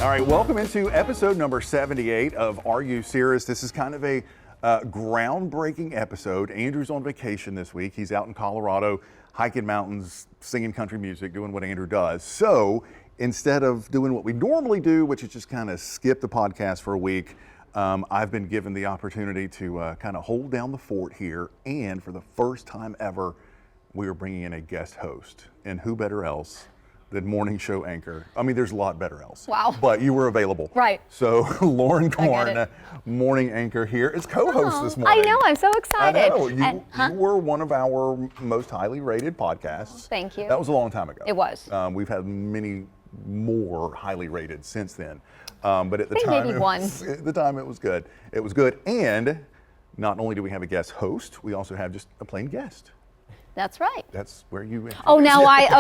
All right, welcome into episode number 78 of Are You Cirrus? This is kind of a groundbreaking episode. Andrew's on vacation this week. He's out in Colorado, hiking mountains, singing country music, doing what Andrew does. So instead of doing what we normally do, which is just kind of skip the podcast for a week, I've been given the opportunity to kind of hold down the fort here. And for the first time ever, we are bringing in a guest host. And who better else than morning show anchor? I mean, there's a lot better else. Wow. But you were available. Right. So Loren Korn, morning anchor here, is co-host this morning. I know, I'm so excited. I know. You were one of our most highly rated podcasts. Thank you. That was a long time ago. It was. We've had many more highly rated since then. But at the I think time, maybe one. At the time, it was good. It was good. And not only do we have a guest host, we also have just a plain guest. That's right. That's where you. Oh,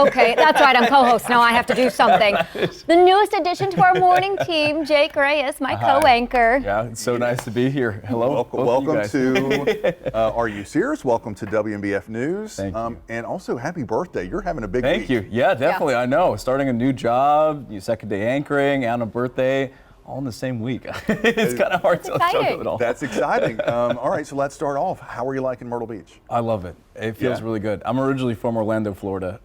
okay, that's right, I'm co-host. Now I have to do something. The newest addition to our morning team, Jake Reyes, my co-anchor. Yeah, it's so nice to be here. Hello. Welcome to Are You Cirrus? Welcome to WMBF News. Thank you. And also, happy birthday. You're having a big Thank week. you. Yeah, definitely. Yeah. I know. Starting a new job, your second day anchoring, and a birthday, all in the same week. It's kind of hard to juggle it all. That's exciting. All right, so let's start off. How are you liking Myrtle Beach? I love it. It feels really good. I'm originally from Orlando, Florida,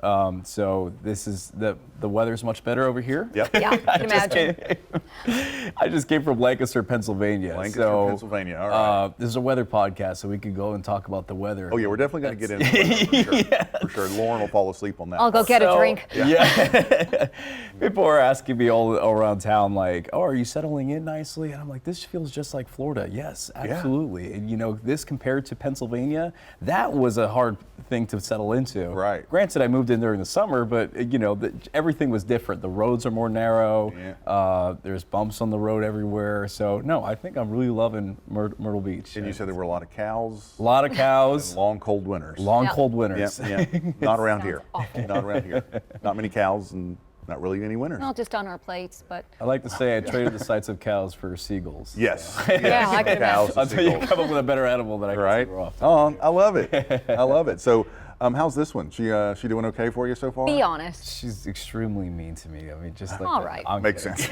so this is the weather's much better over here. Yep. Yeah, I can imagine. I just came from Lancaster, Pennsylvania. Pennsylvania. All right. This is a weather podcast, so we could go and talk about the weather. Oh yeah, we're definitely going to get into it for sure. Yeah. For sure. Loren will fall asleep on that. I'll go get a drink. Yeah. People are asking me all around town, like, "Oh, are you settling in nicely?" And I'm like, "This feels just like Florida." Yes, absolutely. Yeah. And you know, this compared to Pennsylvania, that was a hard thing to settle into. Right. Granted, I moved in during the summer, but you know, everything was different. The roads are more narrow. Yeah. There's bumps on the road everywhere. So no, I think I'm really loving Myrtle Beach. And you said there were a lot of cows. A lot of cows. And long cold winters. Long cold winters. Yeah. Not around here. Awful. Not around here. Not many cows and not really any winters. Not just on our plates, but. I like to say I traded the sights of cows for seagulls. Yes. Yeah, I can cows imagine. Until you come up with a better animal that I can figure off. Oh, I love it. I love it. So, how's this one? She doing okay for you so far? Be honest. She's extremely mean to me. I mean, just like all right. Makes sense.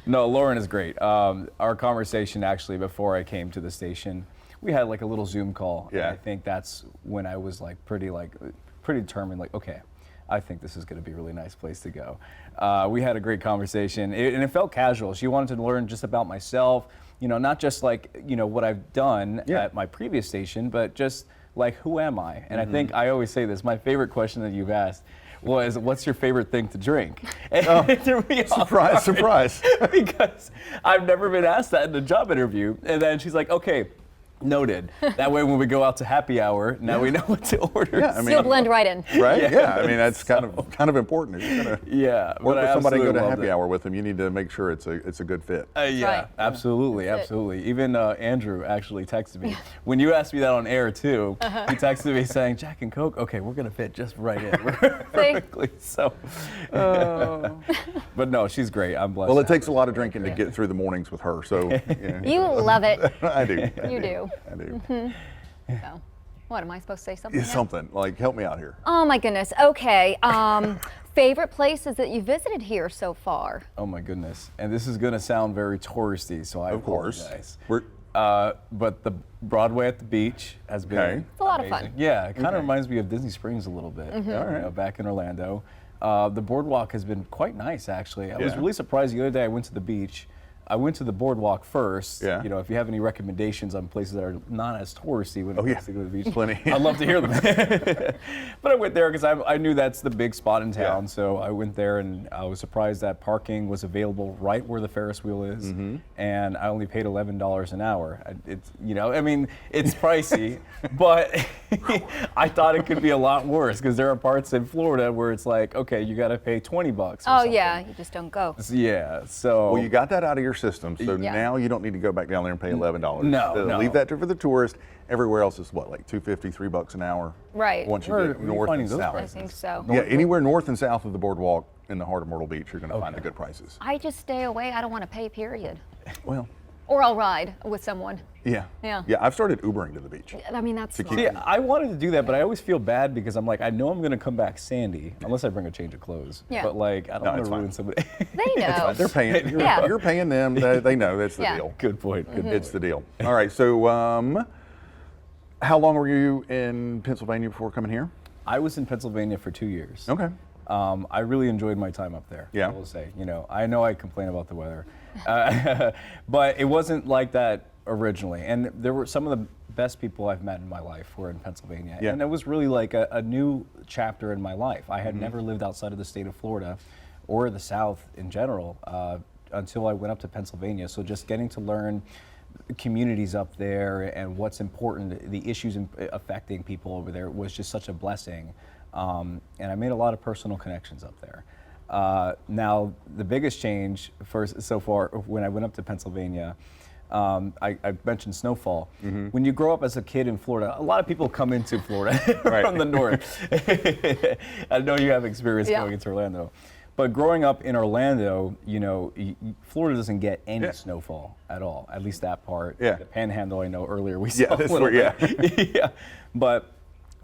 No, Loren is great. Our conversation actually before I came to the station, we had like a little Zoom call. Yeah. And I think that's when I was like pretty determined. Like, okay, I think this is going to be a really nice place to go. We had a great conversation, and it felt casual. She wanted to learn just about myself. You know, not just like, you know, what I've done at my previous station, but just like, who am I? And I think I always say this, my favorite question that you've asked was, what's your favorite thing to drink? And Surprise. Because I've never been asked that in a job interview. And then she's like, okay, noted. That way when we go out to happy hour, now we know what to order. Yeah, I mean, You'll blend right in. Right? Yeah. I mean, that's kind of important. If you're gonna work with somebody and go to happy hour with them, you need to make sure it's a good fit. Yeah, Right. absolutely. Even Andrew actually texted me. When you asked me that on air too, he texted me saying, Jack and Coke, okay, we're gonna fit just right in. Perfectly. So but no, she's great. I'm blessed. Well, it takes a lot of drinking to get through the mornings with her, so You love it. I do. You do. I do. So, what, am I supposed to say something? Yeah, now? something. Like, help me out here. Oh my goodness. Okay. Favorite places that you visited here so far? Oh my goodness. And this is gonna sound very touristy, so I apologize. But the Broadway at the beach has been It's a lot of fun. Yeah, it kind of reminds me of Disney Springs a little bit. You know, back in Orlando. The boardwalk has been quite nice, actually. I was really surprised the other day I went to the beach. I went to the boardwalk first. Yeah. You know, if you have any recommendations on places that are not as touristy when it comes to go to the beach, Plenty. I'd love to hear them. But I went there because I knew that's the big spot in town. Yeah. So I went there, and I was surprised that parking was available right where the Ferris wheel is, and I only paid $11 an hour. It's, you know, I mean, it's pricey, but I thought it could be a lot worse because there are parts in Florida where it's like, okay, you got to pay $20 or something. Yeah, you just don't go. Yeah, so. Well, you got that out of your system, so now you don't need to go back down there and pay $11. No. Leave that for the tourist. Everywhere else is what, like $2.50, $3 an hour? Right. Once you Where get are you north finding and those south. prices? I think so. Yeah, anywhere north and south of the boardwalk in the heart of Myrtle Beach, you're going to find the good prices. I just stay away. I don't want to pay, period. Well, Or I'll ride with someone. Yeah. Yeah. Yeah, I've started Ubering to the beach. I mean, that's smart. See, I wanted to do that, but I always feel bad because I'm like, I know I'm going to come back sandy unless I bring a change of clothes. Yeah. But like, I don't want it's to ruin fine. somebody. They know. They're paying. Yeah. You're paying them. They know that's the Yeah. deal. Good point. Good It's the deal. All right. So, how long were you in Pennsylvania before coming here? I was in Pennsylvania for 2 years. Okay. I really enjoyed my time up there. Yeah. I will say, I know I complain about the weather, but it wasn't like that originally. And there were some of the best people I've met in my life were in Pennsylvania. Yeah. And it was really like a new chapter in my life. I had never lived outside of the state of Florida or the South in general until I went up to Pennsylvania. So just getting to learn communities up there and what's important, the issues affecting people over there was just such a blessing. And I made a lot of personal connections up there. Now, the biggest change so far when I went up to Pennsylvania, I mentioned snowfall. When you grow up as a kid in Florida, a lot of people come into Florida from the north. I know you have experience going into Orlando. But growing up in Orlando, Florida doesn't get any snowfall at all, at least that part. Yeah. The Panhandle, I know earlier we saw that's a little where, bit. Yeah. But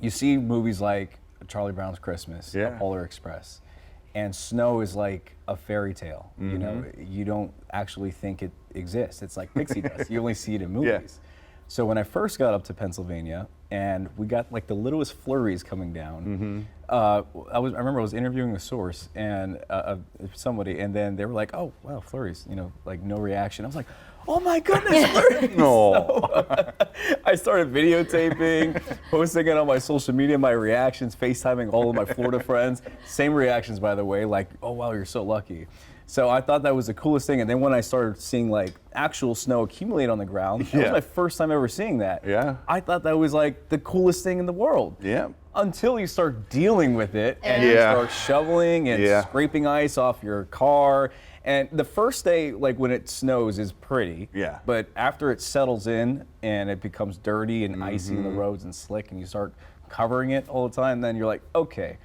you see movies like Charlie Brown's Christmas, Yeah. Polar Express, and snow is like a fairy tale. You don't actually think it exists. It's like pixie dust. You only see it in movies. So when I first got up to Pennsylvania and we got like the littlest flurries coming down, I remember I was interviewing a source and somebody, and then they were like, "Oh wow, flurries," like no reaction. I was like, "Oh my goodness, flurries!" No. I started videotaping, posting it on my social media, my reactions, FaceTiming all of my Florida friends. Same reactions, by the way, like, "Oh wow, you're so lucky." So I thought that was the coolest thing. And then when I started seeing like actual snow accumulate on the ground, that was my first time ever seeing that. Yeah. I thought that was like the coolest thing in the world. Yeah. Until you start dealing with it and you Yeah. start shoveling and scraping ice off your car. And the first day, like when it snows, is pretty. Yeah. But after it settles in and it becomes dirty and icy in the roads and slick, and you start covering it all the time, then you're like, okay,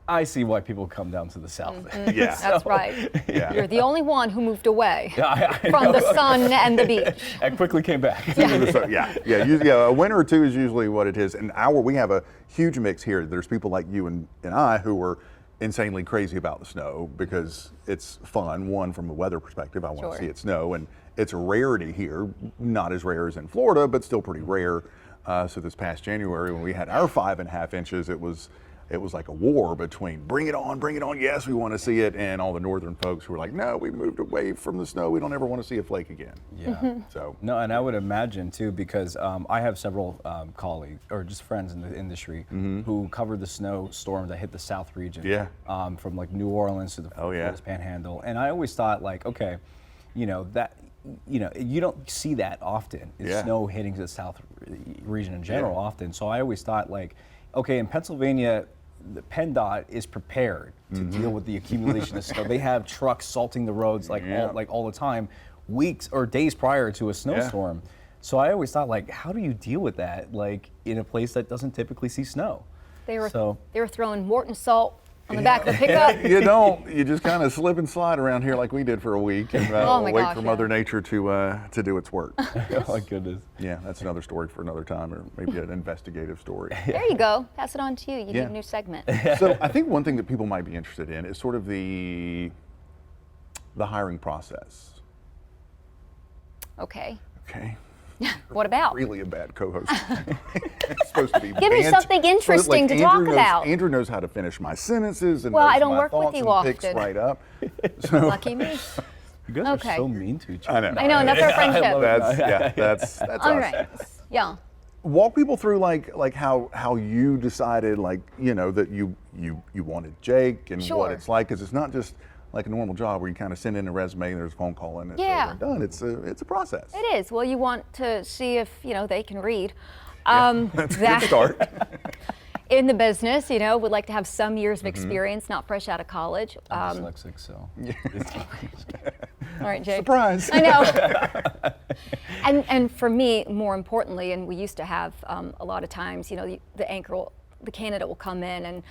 I see why people come down to the South. Yeah. That's right. Yeah. You're the only one who moved away I from know. the sun and the beach. I quickly came back. So, a winter or two is usually what it is. And we have a huge mix here. There's people like you and I who are insanely crazy about the snow because it's fun. One, from a weather perspective, I want to see it snow, and it's a rarity here, not as rare as in Florida, but still pretty rare. So this past January, when we had our 5.5 inches, it was like a war between bring it on, yes, we want to see it, and all the northern folks who were like, no, we moved away from the snow, we don't ever want to see a flake again. Yeah. So no, and I would imagine too, because I have several colleagues or just friends in the industry who covered the snowstorm that hit the South region. Yeah. From like New Orleans to the Florida's Panhandle, and I always thought like, okay, you don't see that often. It's snow hitting the South region in general often. So I always thought like, okay, in Pennsylvania, the PennDOT is prepared to deal with the accumulation of snow. They have trucks salting the roads all the time, weeks or days prior to a snowstorm. So I always thought like, how do you deal with that like in a place that doesn't typically see snow? They were throwing Morton salt on the back of the pickup. You just kind of slip and slide around here like we did for a week and wait for Mother Nature to do its work. Oh my goodness. Yeah, that's another story for another time, or maybe an investigative story. There you go. Pass it on to you. You need a new segment. So I think one thing that people might be interested in is sort of the hiring process. Okay. Okay. What about? Really a bad co-host. It's supposed to be Give me something interesting to talk about. Andrew knows how to finish my sentences and Well, knows I don't my work with thoughts you and picks often. right up. So, Lucky me. You guys are so mean to each other. I know. I know, and that's our friendship. That's All us. right. Yeah. Walk people through like how you decided that you wanted Jake and what it's like, because it's not just like a normal job where you kind of send in a resume and there's a phone call and it's over and done. It's a process. It is. Well, you want to see if they can read. That's a good start. In the business, would like to have some years of experience, not fresh out of college. I'm dyslexic, so. All right, Jake. Surprise. I know. and for me, more importantly, and we used to have a lot of times, the candidate will come in and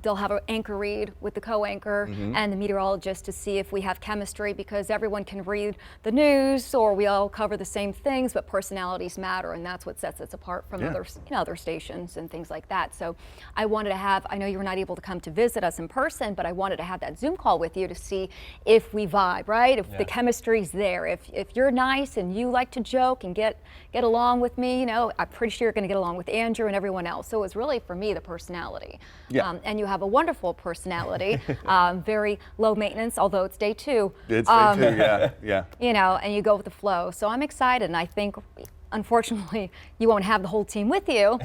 they'll have an anchor read with the co-anchor and the meteorologist to see if we have chemistry, because everyone can read the news or we all cover the same things, but personalities matter, and that's what sets us apart from other stations and things like that. So I wanted to have, I know you were not able to come to visit us in person, but I wanted to have that Zoom call with you to see if we vibe, right? If the chemistry's there, if you're nice and you like to joke and get along with me, I'm pretty sure you're going to get along with Andrew and everyone else. So it was really, for me, the personality. And you have a wonderful personality, very low maintenance, although it's day 2. It's day 2, yeah. And you go with the flow. So I'm excited, and I think, unfortunately, you won't have the whole team with you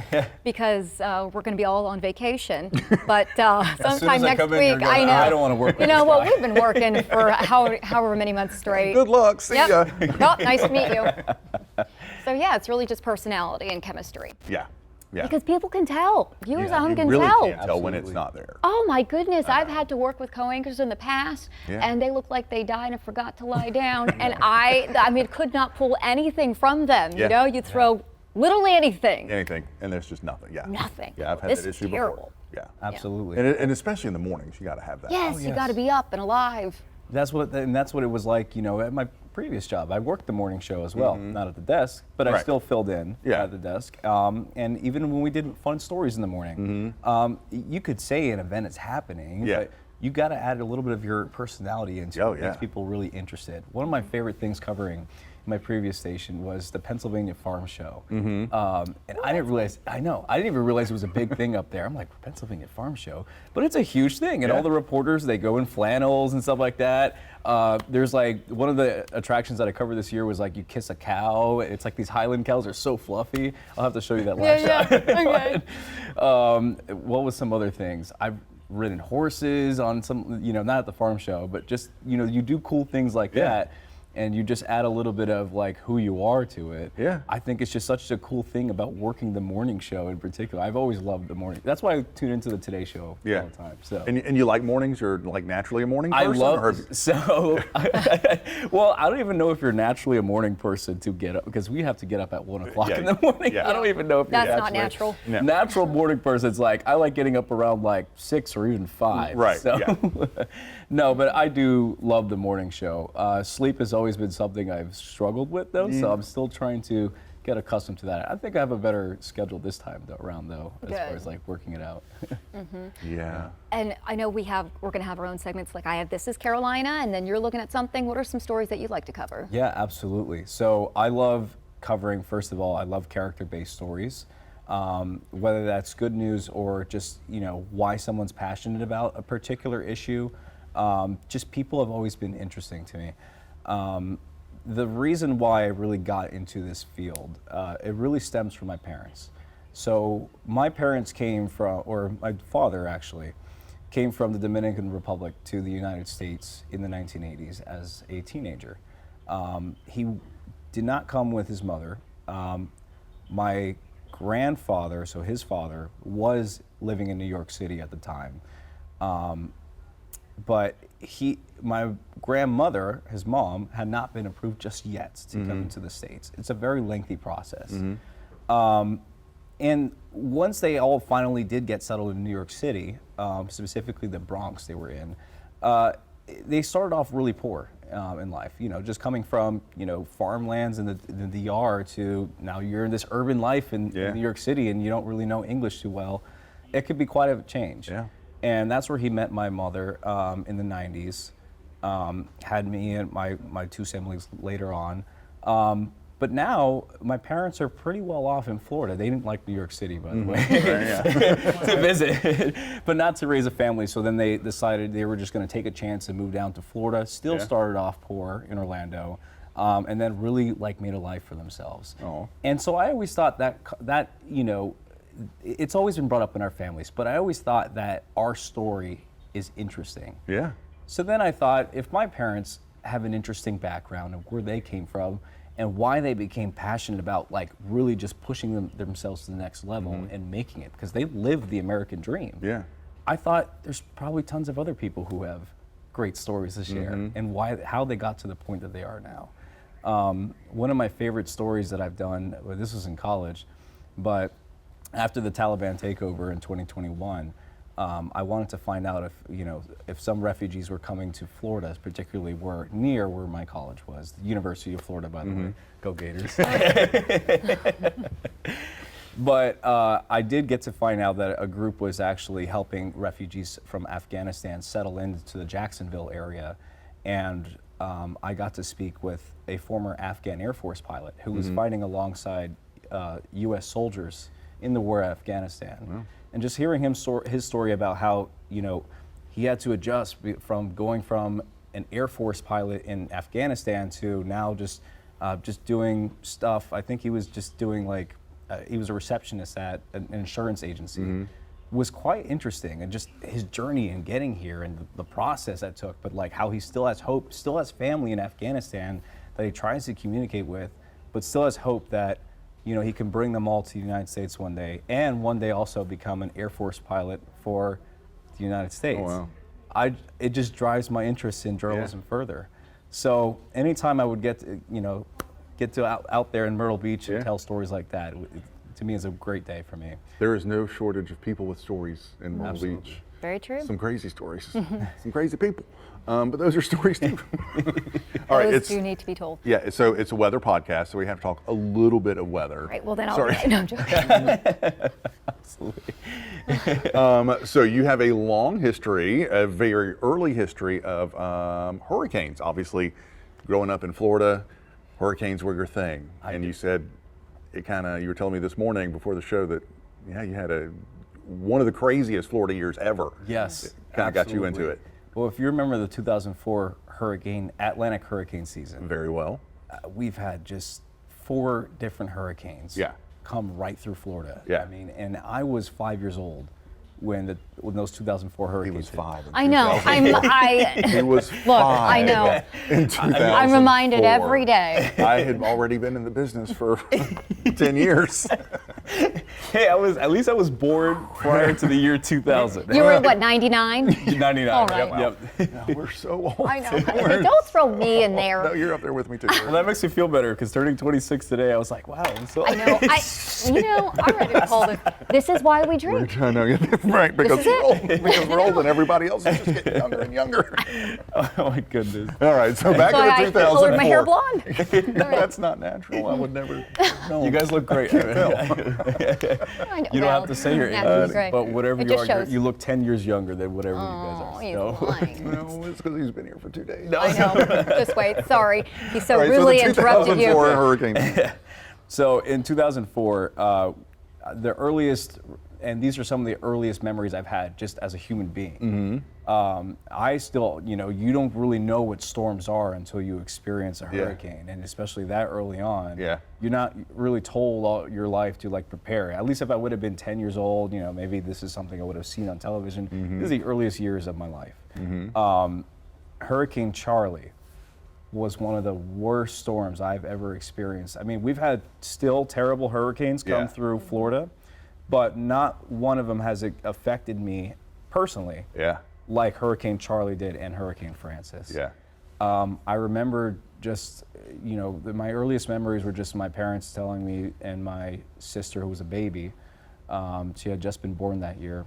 because we're going to be all on vacation. But sometime next week, I know. I don't want to work with well, we've been working for however many months straight. Good luck. See ya. Oh, nice to meet you. So yeah, it's really just personality and chemistry. Yeah. Yeah. Because people can tell. Viewers at home You can really tell. can't tell when it's not there. Oh my goodness, I've had to work with co-anchors in the past, and they look like they died and forgot to lie down, and I mean, could not pull anything from them. You throw literally anything. Anything, and there's just nothing. Yeah. Nothing. Yeah, I've had This that is issue terrible. before. Yeah. Absolutely. And especially in the mornings, you got to have that. Yes, you got to be up and alive. That's what it was like, at my previous job. I worked the morning show as well, not at the desk, but I still filled in at the desk. And even when we did fun stories in the morning, you could say an event is happening, but you got to add a little bit of your personality into it. It makes people really interested. One of my favorite things covering my previous station was the Pennsylvania Farm Show. And I didn't realize, I didn't even realize it was a big thing up there. I'm like, Pennsylvania Farm Show? But it's a huge thing. And all the reporters, they go in flannels and stuff like that. There's like, one of the attractions that I covered this year was like, you kiss a cow. It's like these Highland cows are so fluffy. I'll have to show you that last shot. Okay. What was some other things? I've ridden horses on some, not at the farm show, but just, you do cool things like that. And you just add a little bit of like who you are to it. Yeah. I think it's just such a cool thing about working the morning show in particular. I've always loved the morning. That's why I tune into the Today Show all the time. So. And you like mornings? You're like naturally a morning person? Well, I don't even know if you're naturally a morning person to get up, because we have to get up at 1 o'clock in the morning. Yeah. I don't even know if you're That's not natural. No. Natural morning person's like, I like getting up around like 6 or even 5. Right, No, but I do love the morning show. Sleep has always been something I've struggled with, though, so I'm still trying to get accustomed to that. I think I have a better schedule this time around, though, as far as like working it out. Yeah. And I know we're going to have our own segments. Like I have This is Carolina, and then you're looking at something. What are some stories that you'd like to cover? Yeah, absolutely. So I love covering, first of all, I love character-based stories. Whether that's good news or just, why someone's passionate about a particular issue. Just people have always been interesting to me. The reason why I really got into this field, it really stems from my parents. So my parents came from, or my father actually, came from the Dominican Republic to the United States in the 1980s as a teenager. He did not come with his mother. My grandfather, so his father, was living in New York City at the time. But my grandmother, his mom, had not been approved just yet to come into the States. It's a very lengthy process. And once they all finally did get settled in New York City, specifically the Bronx they were in, they started off really poor in life. Just coming from, farmlands in the DR to now you're in this urban life in New York City and you don't really know English too well. It could be quite a change. Yeah. And that's where he met my mother in the 90s, had me and my 2 siblings later on. But now my parents are pretty well off in Florida. They didn't like New York City, by the way, to visit, but not to raise a family. So then they decided they were just going to take a chance and move down to Florida. Still started off poor in Orlando, and then really made a life for themselves. Oh. And so I always thought that it's always been brought up in our families, but I always thought that our story is interesting. Yeah. So then I thought, if my parents have an interesting background of where they came from and why they became passionate about really just pushing themselves to the next level and making it, because they live the American dream. Yeah. I thought there's probably tons of other people who have great stories to share and how they got to the point that they are now. One of my favorite stories that I've done, this was in college, but after the Taliban takeover in 2021, I wanted to find out if some refugees were coming to Florida, particularly near where my college was, the University of Florida, by the way. Go Gators. But I did get to find out that a group was actually helping refugees from Afghanistan settle into the Jacksonville area, and I got to speak with a former Afghan Air Force pilot who was fighting alongside U.S. soldiers in the war in Afghanistan. Wow. And just hearing his story about how, he had to adjust from going from an Air Force pilot in Afghanistan to now just doing stuff. I think he was just doing he was a receptionist at an insurance agency. Was quite interesting, and just his journey in getting here and the process that took, but how he still has hope, still has family in Afghanistan that he tries to communicate with, but still has hope that he can bring them all to the United States one day, and one day also become an Air Force pilot for the United States. Oh, wow. It just drives my interest in journalism further. So anytime I would get to out there in Myrtle Beach and tell stories like that, to me is a great day for me. There is no shortage of people with stories in Myrtle Beach. Very true. Some crazy stories, some crazy people. But those are stories too. All right, Those do need to be told. Yeah, so it's a weather podcast, so we have to talk a little bit of weather. Right, well then I'll... Sorry. No, I'm joking. Absolutely. So you have a long history, a very early history of hurricanes. Obviously, growing up in Florida, hurricanes were your thing. You said you were telling me this morning before the show that, you had one of the craziest Florida years ever. Yes. Kind of got you into it. Well, if you remember the 2004 Atlantic hurricane season, Very well. we've had just 4 different hurricanes come right through Florida. Yeah. I mean, and I was 5 years old when those 2004 He hurricanes was hit. 5. I know. He was 5. Look, I know. In 2004. I'm reminded every day. I had already been in the business for 10 years. Hey, at least I was born prior to the year 2000. You were what, 99? 99. All right. Yep. We're so old. I know. Don't throw me in No, there. you're up there with me too. Well, that makes me feel better because turning 26 today, I was like, wow. I'm so I know. I'm ready to call this. This is why we drink. I know, right? Because This is we're old. Because we're old, and everybody else is just getting younger and younger. Oh my goodness. All right, so back That's why in I 2004. colored my hair blonde. No, that's not natural. I would never. No. You guys look great. I know. You don't have to say your naturally age, great. but whatever It you just are, shows. you look 10 years younger than whatever you guys are. Oh, he's So- lying. No, it's because he's been here for 2 days. I know. Just wait. Sorry. He so All right, rudely so the interrupted 2004 you. hurricane. So in 2004, the earliest, and these are some of the earliest memories I've had just as a human being. I still, you don't really know what storms are until you experience a hurricane, and especially that early on. Yeah. You're not really told all your life to prepare. At least if I would have been 10 years old, maybe this is something I would have seen on television. This is the earliest years of my life. Hurricane Charlie was one of the worst storms I've ever experienced. I mean, we've had still terrible hurricanes come through Florida, but not one of them has affected me personally like Hurricane Charlie did and Hurricane Francis. Yeah. I remember just, my earliest memories were just my parents telling me, and my sister who was a baby, she had just been born that year,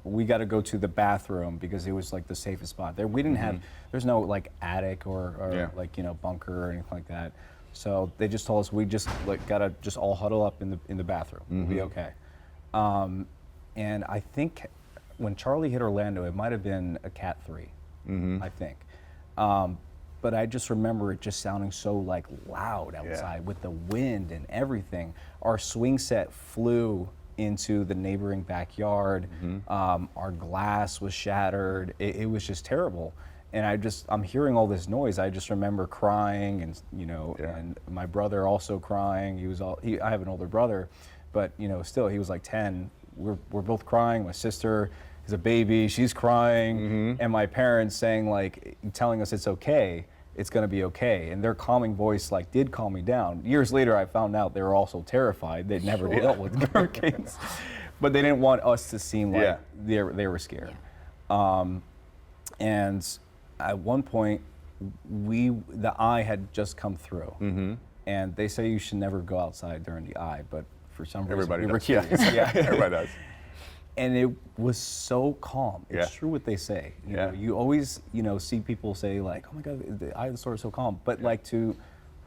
we got to go to the bathroom because it was the safest spot there. We didn't have, there's no attic or bunker or anything like that. So they just told us we just gotta just all huddle up in the bathroom. We'll be okay. And I think when Charlie hit Orlando, it might have been a Cat 3, I think. But I just remember it just sounding so loud outside with the wind and everything. Our swing set flew into the neighboring backyard. Our glass was shattered. It was just terrible. And I'm hearing all this noise. I just remember crying, and and my brother also crying. I have an older brother, but still he was 10. We're both crying. My sister is a baby. She's crying, and my parents saying telling us it's okay. It's going to be okay. And their calming voice did calm me down. Years later, I found out they were also terrified. They'd never dealt with hurricanes. But they didn't want us to seem like they were scared. And at one point, the eye had just come through. And they say you should never go outside during the eye, but for some reason, we were curious. Everybody does. and it was so calm. Yeah. It's true what they say. You Yeah. know, you always, see people say like, "Oh my God, the eye of the storm is so calm," but like to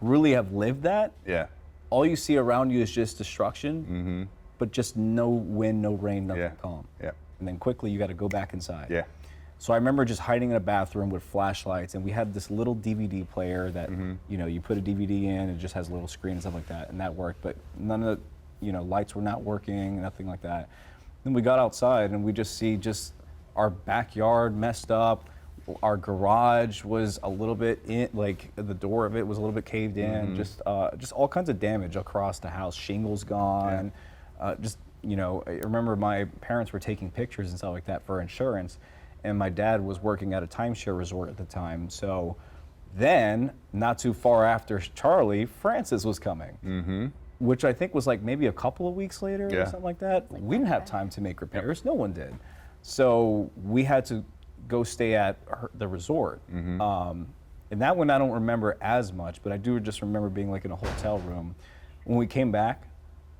really have lived that, Yeah. all you see around you is just destruction, but just no wind, no rain, nothing Yeah. calm. Yeah. And then quickly you got to go back inside. Yeah. So I remember just hiding in a bathroom with flashlights, and we had this little DVD player that, you put a DVD in, and it just has a little screen and stuff like that, and that worked. But none of the, lights were not working, nothing like that. Then we got outside, and we just see our backyard messed up. Our garage was a little bit like the door of it was a little bit caved in. Just all kinds of damage across the house. Shingles gone. I remember my parents were taking pictures and stuff like that for insurance. And my dad was working at a timeshare resort at the time. So then, not too far after Charlie, Francis was coming, which I think was like maybe a couple of weeks later or something like that. We didn't have time to make repairs. No one did. So we had to go stay at the resort. And that one I don't remember as much, but I do just remember being like in a hotel room. When we came back,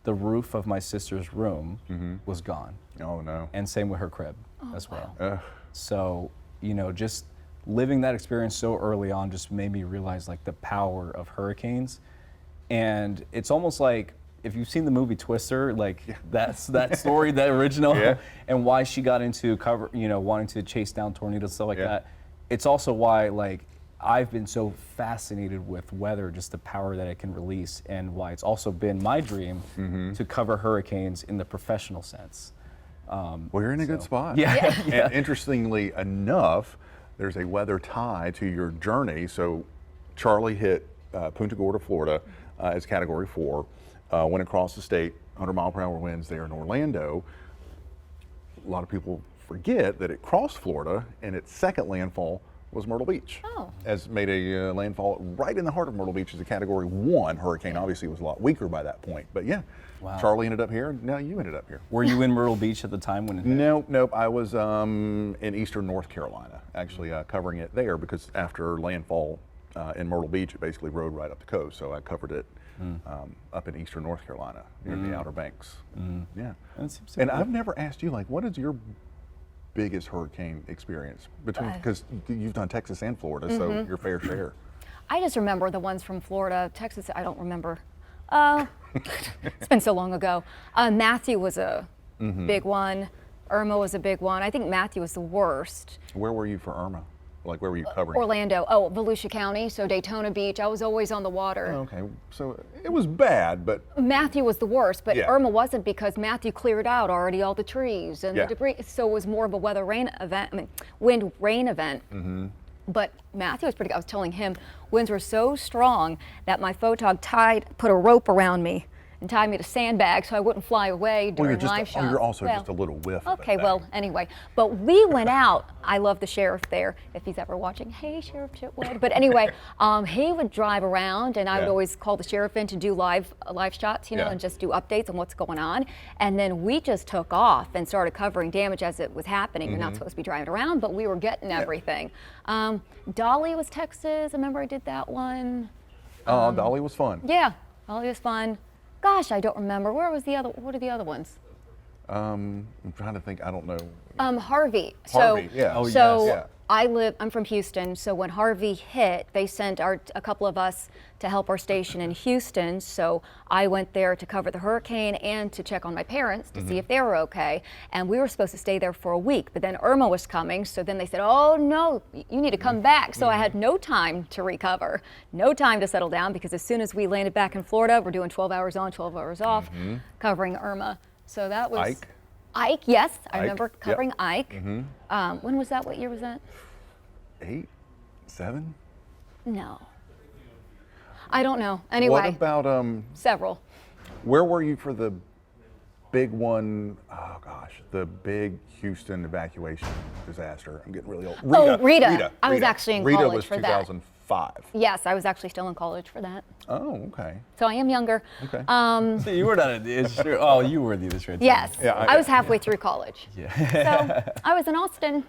the roof of my sister's room was gone. Oh no. And same with her crib as well. Ugh. So, just living that experience so early on just made me realize like the power of hurricanes. And it's almost like if you've seen the movie Twister, like that's that story, that original, and why she got into wanting to chase down tornadoes, stuff like that. It's also why like I've been so fascinated with weather, just the power that it can release, and why it's also been my dream to cover hurricanes in the professional sense. Well, you're in a good spot. Yeah. And interestingly enough, there's a weather tie to your journey. So Charlie hit Punta Gorda, Florida as Category 4, went across the state, 100-mile-per-hour winds there in Orlando. A lot of people forget that it crossed Florida, and its second landfall was Myrtle Beach. Oh. Has made a landfall right in the heart of Myrtle Beach as a Category 1 hurricane. Obviously, it was a lot weaker by that point. But yeah, Charlie ended up here, now you ended up here. Were you in Myrtle Beach at the time when it hit? Nope. I was in eastern North Carolina, actually covering it there because after landfall in Myrtle Beach, it basically rode right up the coast. So I covered it up in eastern North Carolina, near the Outer Banks. Yeah. And I've never asked you, like, what is your biggest hurricane experience because you've done Texas and Florida, so your fair share? I just remember the ones from Florida. Texas, I don't remember. It's been so long ago. Matthew was a big one. Irma was a big one. I think Matthew was the worst. Where were you for Irma? Like, where were you covering? Orlando. Volusia County, so Daytona Beach. I was always on the water. Okay, so it was bad, but Matthew was the worst, but Irma wasn't because Matthew cleared out already all the trees and the debris. So it was more of a wind rain event. But Matthew was pretty good. I was telling him winds were so strong that my photog put a rope around me and tied me to sandbags so I wouldn't fly away during live shots. You're also just a little whiff of it. Okay, well, anyway. But we went out. I love the sheriff there, if he's ever watching. Hey, Sheriff Chitwood. But anyway, he would drive around, and I would always call the sheriff in to do live shots, and just do updates on what's going on. And then we just took off and started covering damage as it was happening. You're not supposed to be driving around, but we were getting everything. Dolly was Texas. I remember I did that one. Dolly was fun. Yeah, Dolly was fun. Gosh, I don't remember. What are the other ones? I'm trying to think. I don't know. Harvey. Harvey, yeah. Oh, so yes. I'm from Houston, so when Harvey hit, they sent a couple of us to help our station in Houston. So I went there to cover the hurricane and to check on my parents to see if they were okay. And we were supposed to stay there for a week, but then Irma was coming. So then they said, oh no, you need to come back. So I had no time to recover, no time to settle down, because as soon as we landed back in Florida, we're doing 12 hours on, 12 hours off, covering Irma. So that was Ike, yes, I remember covering Ike. When was that? What year was that? 8, 7? No. I don't know. Anyway. What about several. Where were you for the big one? Oh gosh, the big Houston evacuation disaster. I'm getting really old. Rita. I was actually in college for that. Rita was 2005. Yes, I was actually still in college for that. Oh, okay. So I am younger. Okay. So you were not an administrator. Oh, you were the administrator. Yes. Yeah, I was halfway through college. Yeah. So I was in Austin.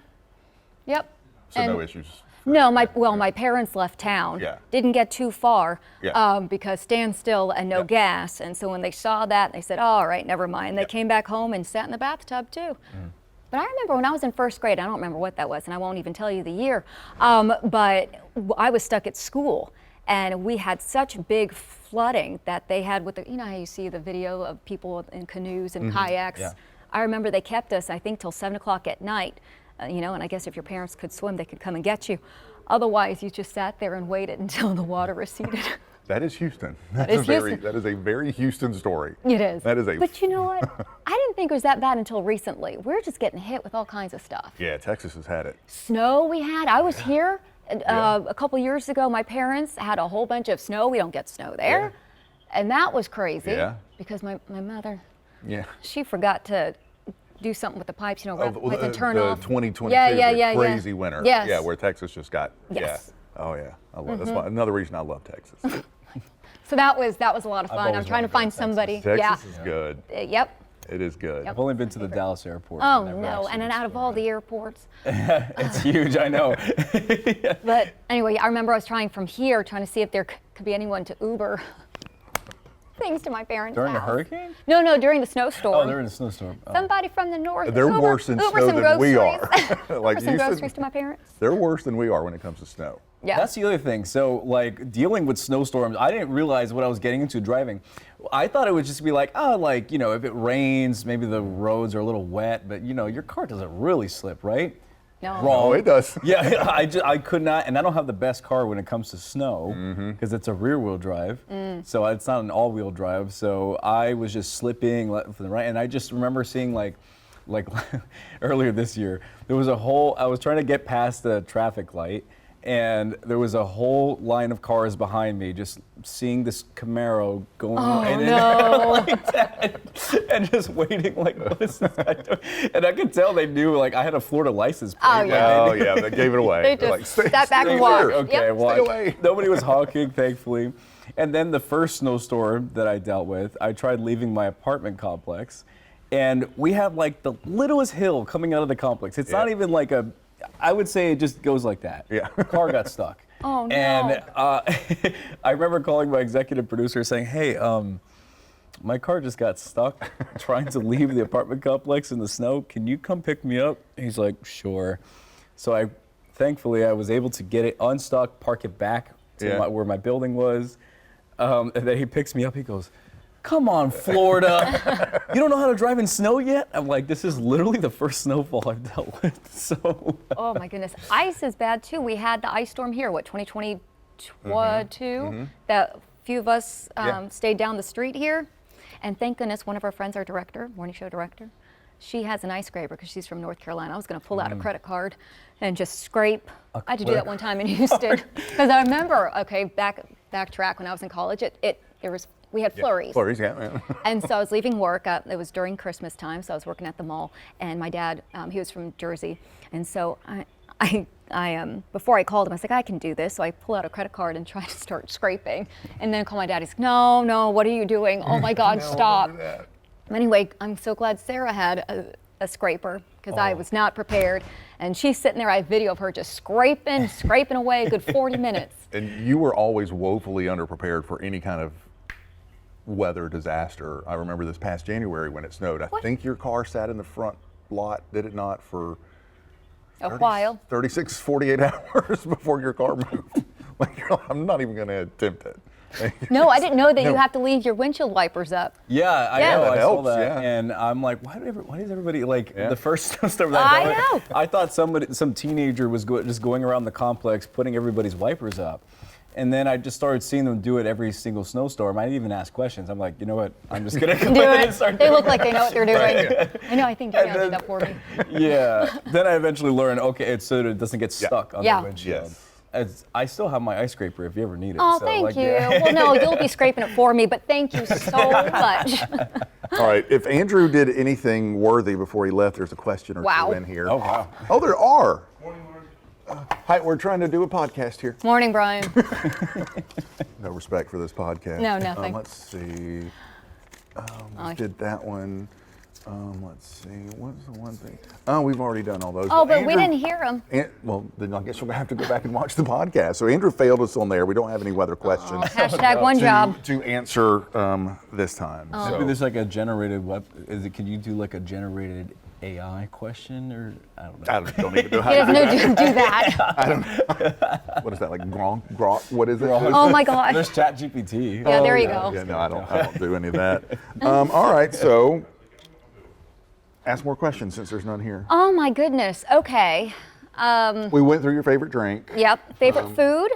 Yep. So no issues. No, my parents left town. Yeah. Didn't get too far Yeah. because standstill and no Yeah. gas. And so when they saw that, they said, oh, all right, never mind. They came back home and sat in the bathtub too. But I remember when I was in first grade, I don't remember what that was, and I won't even tell you the year, but I was stuck at school, and we had such big flooding that they had with the, you know how you see the video of people in canoes and kayaks? Yeah. I remember they kept us, I think, till 7 o'clock at night, and I guess if your parents could swim, they could come and get you. Otherwise, you just sat there and waited until the water receded. That is Houston. That is Houston. That is a very Houston story. It is. That is a. But you know what? I didn't think it was that bad until recently. We're just getting hit with all kinds of stuff. Yeah, Texas has had it. Snow we had. I was here a couple years ago. My parents had a whole bunch of snow. We don't get snow there. And that was crazy. Yeah. Because my mother, Yeah. she forgot to do something with the pipes, like to turn the off. 2022, Yeah. crazy winter. Yes. Yeah, where Texas just got. Yes. Yeah. Oh yeah. I love. That's why, another reason I love Texas. So that was a lot of fun. I'm always trying to wanted to go find to somebody. Texas is good. Yep. It is good. I've only been to the Dallas airport. Oh Never no! actually And then out of all the airports. It's huge, I know. But anyway, I remember I was trying from here, trying to see if there could be anyone to Uber things to my parents' During a house. hurricane? No, during the snowstorm. Oh, they're in a snowstorm. Oh. Somebody from the north. They're Uber, worse in Uber snow some than we are. groceries. Like Uber some Houston- groceries to my parents. They're worse than we are when it comes to snow. Yeah. That's the other thing. So, like, dealing with snowstorms, I didn't realize what I was getting into driving. I thought it would just be like, if it rains, maybe the roads are a little wet, but, your car doesn't really slip, right? No. Wrong. Oh, it does. Yeah, I could not, and I don't have the best car when it comes to snow because it's a rear-wheel drive, so it's not an all-wheel drive. So I was just slipping left and right, and I just remember seeing like earlier this year, I was trying to get past the traffic light, and there was a whole line of cars behind me, just seeing this Camaro going like that, and just waiting like, what is this guy doing? And I could tell they knew, like, I had a Florida license plate. Oh, yeah. Oh yeah, they gave it away. They They're just like, step back stay and walk. here. Okay, Yep. well, Stay away. nobody was honking, thankfully. And then the first snowstorm that I dealt with, I tried leaving my apartment complex, and we have like the littlest hill coming out of the complex. It's not even like I would say it just goes like that. Yeah. The car got stuck. Oh, no. And I remember calling my executive producer saying, hey, my car just got stuck trying to leave the apartment complex in the snow. Can you come pick me up? He's like, sure. So thankfully I was able to get it unstuck, park it back to where my building was. And then he picks me up. He goes, come on, Florida. You don't know how to drive in snow yet? I'm like, this is literally the first snowfall I've dealt with. So. Oh my goodness. Ice is bad too. We had the ice storm here, 2022? That few of us stayed down the street here. And thank goodness one of our friends, our director, morning show director, she has an ice scraper because she's from North Carolina. I was going to pull out a credit card and just scrape. I had to do that one time in Houston. Because I remember, backtrack when I was in college, we had flurries. Flurries, yeah. And so I was leaving work. It was during Christmas time, so I was working at the mall. And my dad, he was from Jersey, and so I before I called him, I was like, I can do this. So I pull out a credit card and try to start scraping, and then call my dad. He's like, no, what are you doing? Oh my God, stop! Don't do that. Anyway, I'm so glad Sarah had a scraper because I was not prepared. And she's sitting there. I have video of her just scraping away a good 40 minutes. And you were always woefully underprepared for any kind of weather disaster. I remember this past January when it snowed. I think your car sat in the front lot, did it not, for A while. 36, 48 hours before your car moved. I'm not even going to attempt it. No, I didn't know that you have to leave your windshield wipers up. Yeah, I Yeah. know. That I helps, saw that, yeah. and I'm like, why does everybody like the first snowstorm that I I know. I thought some teenager was just going around the complex putting everybody's wipers up, and then I just started seeing them do it every single snowstorm. I didn't even ask questions. I'm like, you know what? I'm just gonna go Do ahead it. and start They doing look like they know what they're doing. Right. I know. I think Danielle did that for me. Yeah. Then I eventually learned, okay, it's so that it doesn't get stuck on Yeah. the windshield. Yes. I still have my ice scraper if you ever need it. Oh, so, thank like, you. yeah. Well, no, you'll be scraping it for me, but thank you so much. All right, if Andrew did anything worthy before he left, there's a question or Wow. two in here. Oh, wow. Oh, there are. Hi, we're trying to do a podcast here. Morning, Brian. No respect for this podcast. No, nothing. Let's see. I- Did that one. Let's see. What's the one thing? Oh, we've already done all those. Oh, but we Andrew- didn't hear them. Well, then I guess we'll have to go back and watch the podcast. So Andrew failed us on there. We don't have any weather questions Hashtag one job. to answer this time. Maybe So, there's like a generated Can you do like a generated AI question or I don't know. I don't even know how He to do doesn't that. do that. What is that, like Grok? What is it? Oh my God. There's ChatGPT. Yeah, there you yeah, go. Yeah, no, I don't do any of that. All right, so ask more questions since there's none here. Oh my goodness. Okay. We went through your favorite drink. Yep. Favorite food?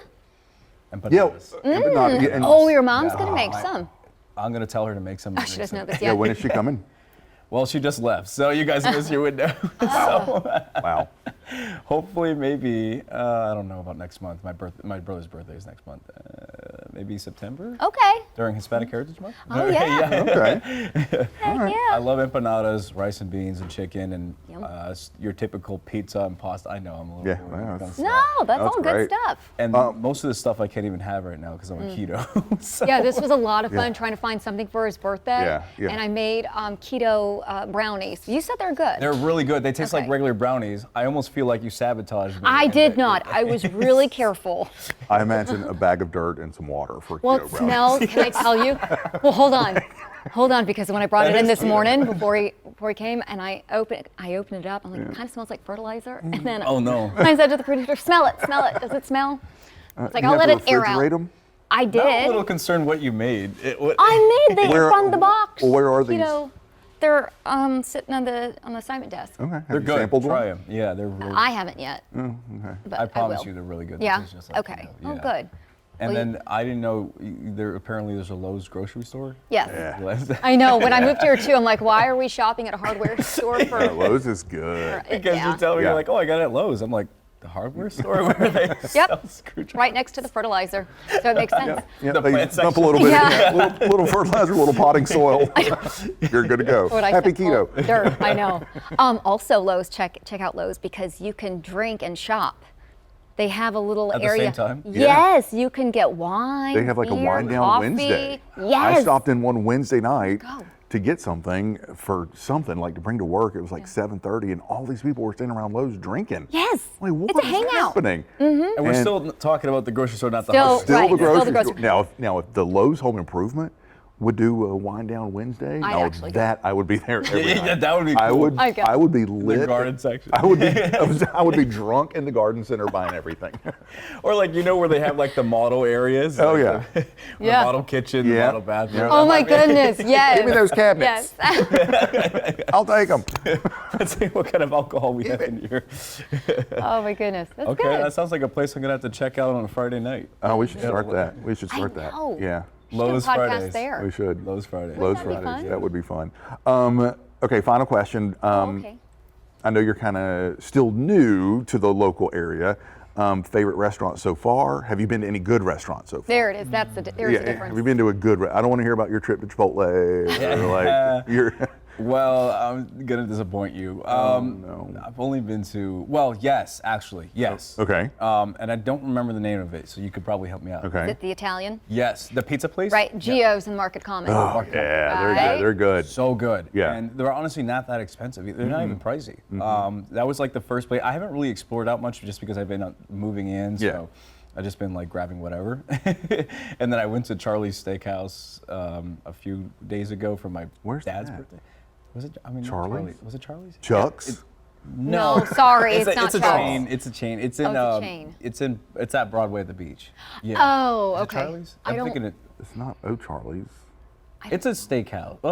And Yeah. bananas. And Oh, your mom's gonna make some. I'm gonna tell her to make some. Oh, she doesn't know this yeah, yet. when is she coming? Well, she just left, so you guys missed your window. Wow. Hopefully, maybe I don't know about next month. My brother's birthday is next month. Maybe September Okay. during Hispanic Heritage Month. Oh yeah. Okay. Heck I yeah. love empanadas, rice and beans and chicken, and Yum. your typical pizza and pasta. I know I'm a little. Yeah, boring wow, when it that's- comes to No, that. that's That's all great. good stuff. And most of the stuff I can't even have right now because I'm on keto. So- Yeah, this was a lot of fun trying to find something for his birthday. Yeah, yeah. And I made keto brownies. You said they're good. They're really good. They taste like Okay. regular brownies. I almost feel like you sabotaged me. I did not. I was really careful. I imagine a bag of dirt and some water for Well, keto it brownies. smells. Can I tell you? Well, hold on, because when I brought it in this morning before he came, and I opened it up, I'm like, it kind of smells like fertilizer. And then Oh no. I said to the producer, smell it. Does it smell? It's like You I'll have let to it air out. refrigerate them? I I'm a little did. concerned what you made. I made them Where- from the box. well, where are these? Keto. They're sitting on the assignment desk. Okay. Have They're you good. sampled Try one? them. Yeah, they're really. I haven't yet. But I promise will. you, they're really good. They Yeah. taste just like Okay. keto. Oh, Yeah. good. And Well, then I didn't know apparently there's a Lowe's grocery store. Yes. Yeah. I know. When I moved here too, I'm like, why are we shopping at a hardware store for? Yeah, Lowe's is good. Because Yeah. you're telling me Yeah. you're like, oh, I got it at Lowe's. I'm like, the hardware store where they sell screwdrivers. Right next to the fertilizer, so it makes sense. Yeah, The they plant dump a section. little bit, Yeah. little fertilizer, a little potting soil. You're good to go. What I Happy said, well, keto. dirt, I know. Also, Lowe's, check out Lowe's because you can drink and shop. They have a little At the area. same time? Yes, you can get wine. They have like a beer, wind down coffee. Wednesday. Yes. I stopped in one Wednesday night Go. to get something for something like to bring to work. It was like 7:30, and all these people were standing around Lowe's drinking. Yes. Like, what It's a is hangout. happening? And we're And- still talking about the grocery store, not the Still- house. Still Right, the still grocery the grocery- store. Now, if the Lowe's Home Improvement would do a wind down Wednesday, I'd now actually go. that I would be there every Yeah, night. that would be I cool. would. I'd go. I would be lit. The garden section. I would be. I would be drunk in the garden center buying everything. Or like, where they have like the model areas. Oh, like yeah. The Yeah. model kitchen, the Yeah. model bathroom. Yeah. Oh my goodness, yes. Give me those cabinets. Yes. I'll take them. Let's see what kind of alcohol we have in here. Oh my goodness, that's Okay, good. that sounds like a place I'm gonna have to check out on a Friday night. Oh, we should start that. We should I start that. know. Yeah, We should do a Lowe's podcast Fridays. there. we should. Lowe's Fridays. Lowe's That'd be Fridays. fun. That would be fun. Okay, final question. Okay. I know you're kind of still new to the local area. Favorite restaurant so far? Have you been to any good restaurants so far? There it is. There's the Have you difference. been to a good? I don't want to hear about your trip to Chipotle. Or like your. Well, I'm gonna disappoint you. no. I've only been to, well, yes, actually, yes. Okay. And I don't remember the name of it, so you could probably help me out. Is Okay. it the Italian? Yes, the pizza place. Right, Gio's in Market Common. Oh, yeah, they're Right? good. They're good. So good. Yeah. And they're honestly not that expensive. They're not even pricey. That was like the first place. I haven't really explored out much just because I've been moving in. So Yeah. I've just been like grabbing whatever. And then I went to Charlie's Steakhouse a few days ago for my Where's dad's that? birthday. Was it? I mean, not Charlie's? Charlie. Was it Charlie's? Chuck's. No, sorry, it's not It's a Charles. chain. It's a chain. It's in. Oh, it's a chain. It's at Broadway at the beach. Yeah. Oh, Is it okay. Charlie's? I I'm don't- thinking it. It's not O'Charlie's. It's a steakhouse. I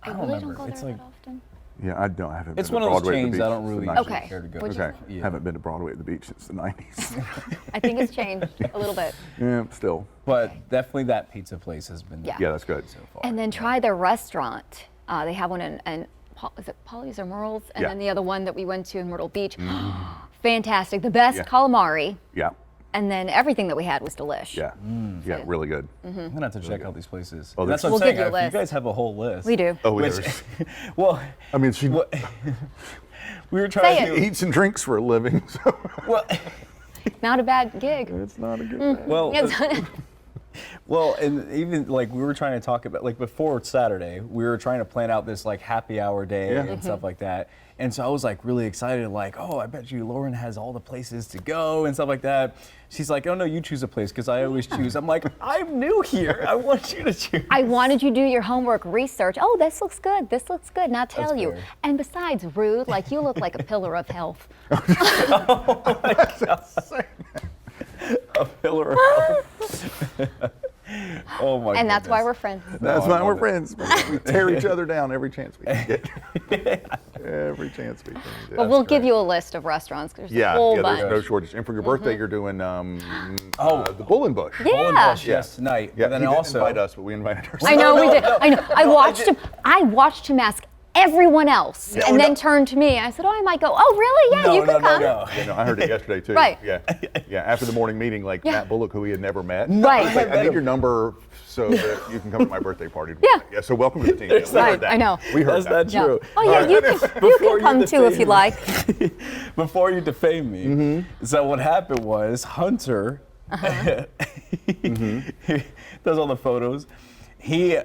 I don't really remember. don't go there It's like. that often. Yeah, I don't. I haven't. It's been one to of those Broadway at the chains I beach don't since really the 90s. Okay. care to go. What'd to. you Okay. Yeah. Haven't been to Broadway at the beach since the 90s. I think it's changed a little bit. Yeah, still. But definitely that pizza place has been. Yeah. Yeah, that's good. So far. And then try their restaurant. They have one in is it Polly's or Merle's? And Yeah. then the other one that we went to in Myrtle Beach. Fantastic. The best Yeah. calamari. Yeah, And then everything that we had was delish. yeah, yeah. Really good. Mm-hmm. I'm gonna have to check out these places. Oh, And that's there's- what We'll I'm give you a saying. If list. you guys have a whole list. We do. Oh, Which, there's. well, I mean, she we were trying Say to. it. eats and drinks for a living, so Well, Not a bad gig. it's not a good thing. well, Yes. Well, and even like we were trying to talk about, like before Saturday, we were trying to plan out this like happy hour day and stuff like that. And so I was like really excited, like, oh, I bet you Loren has all the places to go and stuff like that. She's like, oh no, you choose a place because I always choose. I'm like, I'm new here. I want you to choose. I wanted you to do your homework research. Oh, this looks good. This looks good. Now tell That's you. fair. And besides, rude, like you look like a pillar of health. A pillar of health. Oh my And that's why goodness. we're friends. That's I why we're love it. friends. We tear each other down every chance we can get. Every chance we can get. But we'll give you a list of restaurants. There's a whole bunch. there's no shortage. And for your birthday, you're doing the Bull and Bush. Yeah. Bush, yes, tonight. Yeah, And then he also, didn't invite us, but we invited ourselves. I know we did. no, I know. I watched him ask everyone else, and then turned to me. I said, "Oh, I might go. Oh, really? Yeah, you can come." Yeah, no, I heard it yesterday too. Right. Yeah. Yeah. After the morning meeting, like Matt Bullock, who we had never met. Right. was like, I need your number so that you can come to my birthday party. Yeah. Yeah. So welcome to the team. Yeah, we Right, heard that. I know. We heard That's that. not true. Oh yeah, you can Before come you too if you defame like. me. Before you defame me, so what happened was Hunter, he does all the photos. He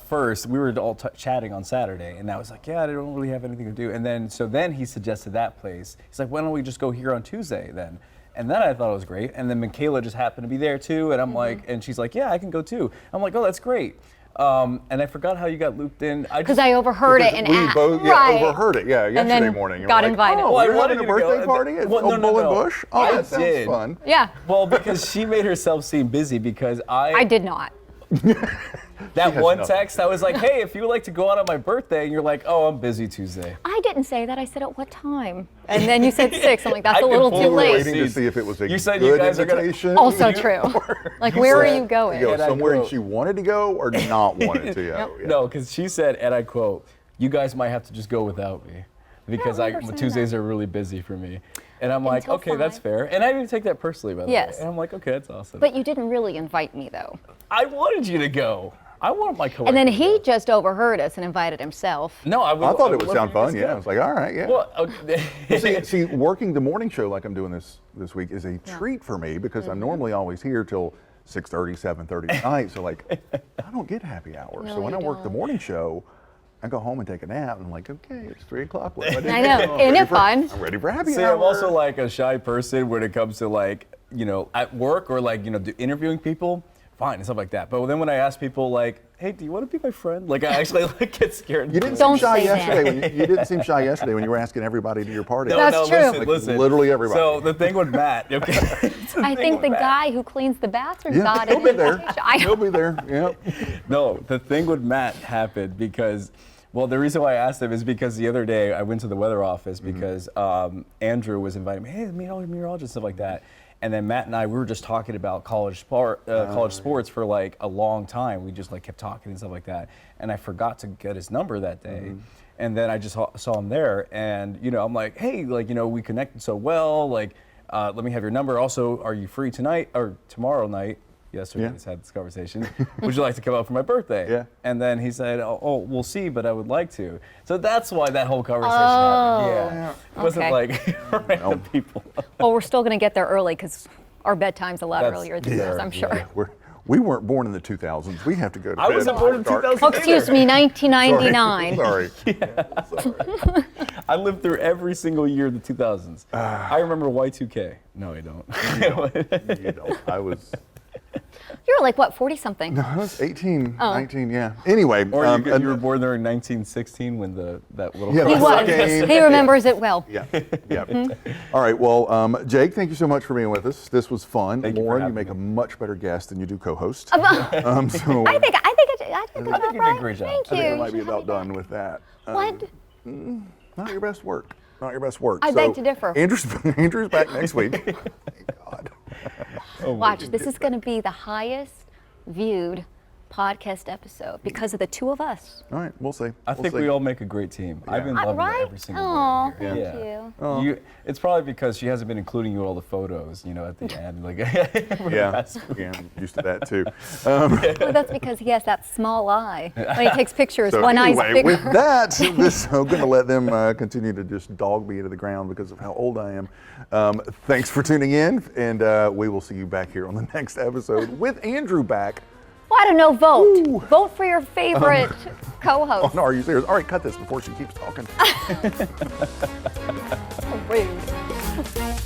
first, we were all chatting on Saturday, and I was like, yeah, I don't really have anything to do. And then he suggested that place. He's like, why don't we just go here on Tuesday then? And then I thought it was great. And then Michaela just happened to be there too, and I'm like, and she's like, yeah, I can go too. I'm like, oh, that's great. And I forgot how you got looped in. Because I overheard it and we asked. both Right. overheard it, yesterday then morning. And got we're like, invited. Oh, Well, I we're wanted having a you to go. birthday party at Well, no, Bull and no. Bush? Oh, I that sounds did. fun. Yeah, Well, because she made herself seem busy because I did not. that has one nothing. text, I was like, hey, if you would like to go out on my birthday, and you're like, oh, I'm busy Tuesday. I didn't say that. I said at what time? And then you said 6. I'm like, that's I a little can too fully late. Waiting to see if it was a You said good you guys are gonna- invitation. Also true. Like, where are said- you going? You go And I somewhere and quote- she wanted to go or not wanted to go. Yeah. No, because she said, and I quote, you guys might have to just go without me because I remember saying Tuesdays that. are really busy for me. And I'm like, Until okay, that's 5. fair. And I didn't take that personally, by the way. Yes. And I'm like, okay, that's awesome. But you didn't really invite me though. I wanted you to go. I wanted my coworker. And then to he go. just overheard us and invited himself. No, I thought it would love sound for you fun. to Yeah, I go. was like, all right, yeah. Well, okay. See, working the morning show like I'm doing this week is a treat for me because I'm normally always here till 6:30, 7:30 at night. So like, I don't get happy hours. No, so when I you work the don't. morning show, I go home and take a nap. And I'm like, okay, it's 3 o'clock. What do I do I now? know. I'm Isn't ready it for- fun? I'm ready for happy See, hour. I'm also like a shy person when it comes to like, at work or like, interviewing people, fine and stuff like that. But then when I ask people like, hey, do you want to be my friend? Like I actually like get scared. You didn't Don't seem shy say that. yesterday. You didn't seem shy yesterday when you were asking everybody to your party. No, That's no, true. Listen, Like, listen. literally everybody. So the thing with Matt, okay. I think the guy who cleans the bathroom Yeah, got he'll an be there. invitation. I He'll be there. Yep. No, the thing with Matt happened because, well, the reason why I asked him is because the other day I went to the weather office because Andrew was inviting me, hey, meet all your meteorologists, stuff like that. And then Matt and I, we were just talking about college sports for like a long time. We just like kept talking and stuff like that. And I forgot to get his number that day. And then I just saw him there, and I'm like, hey, like we connected so well. Like, let me have your number. Also, are you free tonight or tomorrow night? Yesterday, Yeah. we just had this conversation. Would you like to come out for my birthday? Yeah. And then he said, oh, we'll see, but I would like to. So that's why that whole conversation happened. Yeah. It wasn't Okay. like random people. Well, we're still going to get there early because our bedtime's a lot That's earlier than yours, I'm sure. Yeah, we weren't born in the 2000s. We have to go to I bed. wasn't born in Start. 2000. Oh, excuse me, 1999. Sorry. Sorry. I lived through every single year of the 2000s. I remember Y2K. No, I don't. You know, I was You're like, what, 40-something? I was 18, 19, yeah. Anyway. Or you were born there in 1916 when that little. Yeah, He the was. hurricane. He remembers it well. Yeah, yeah. All right, well, Jake, thank you so much for being with us. This was fun. Thank you for Lauren, you having make me. a much better guest than you do co-host. I So think it's I think about you did a right. great job. Thank I you. think I might be You should about have me done back. with that. What? Not your best work. Not your best work. I beg to differ. Andrew's back next week. Thank God. Watch, this is going to be the highest viewed podcast episode because of the two of us. All right, we'll see. I think we all make a great team. I've been loving Right? every single Oh, one here. thank you. You, it's probably because she hasn't been including you in all the photos, you know, at the end. Like, Yeah, I'm used to that too. Well, that's because he has that small eye. When he takes pictures, So one eye's anyway, bigger. with that, I'm going to let them continue to just dog me into the ground because of how old I am. Thanks for tuning in, and we will see you back here on the next episode with Andrew back. Well, I don't know, vote. Ooh. Vote for your favorite co-host. On Are You Serious? All right, cut this before she keeps talking. Rude.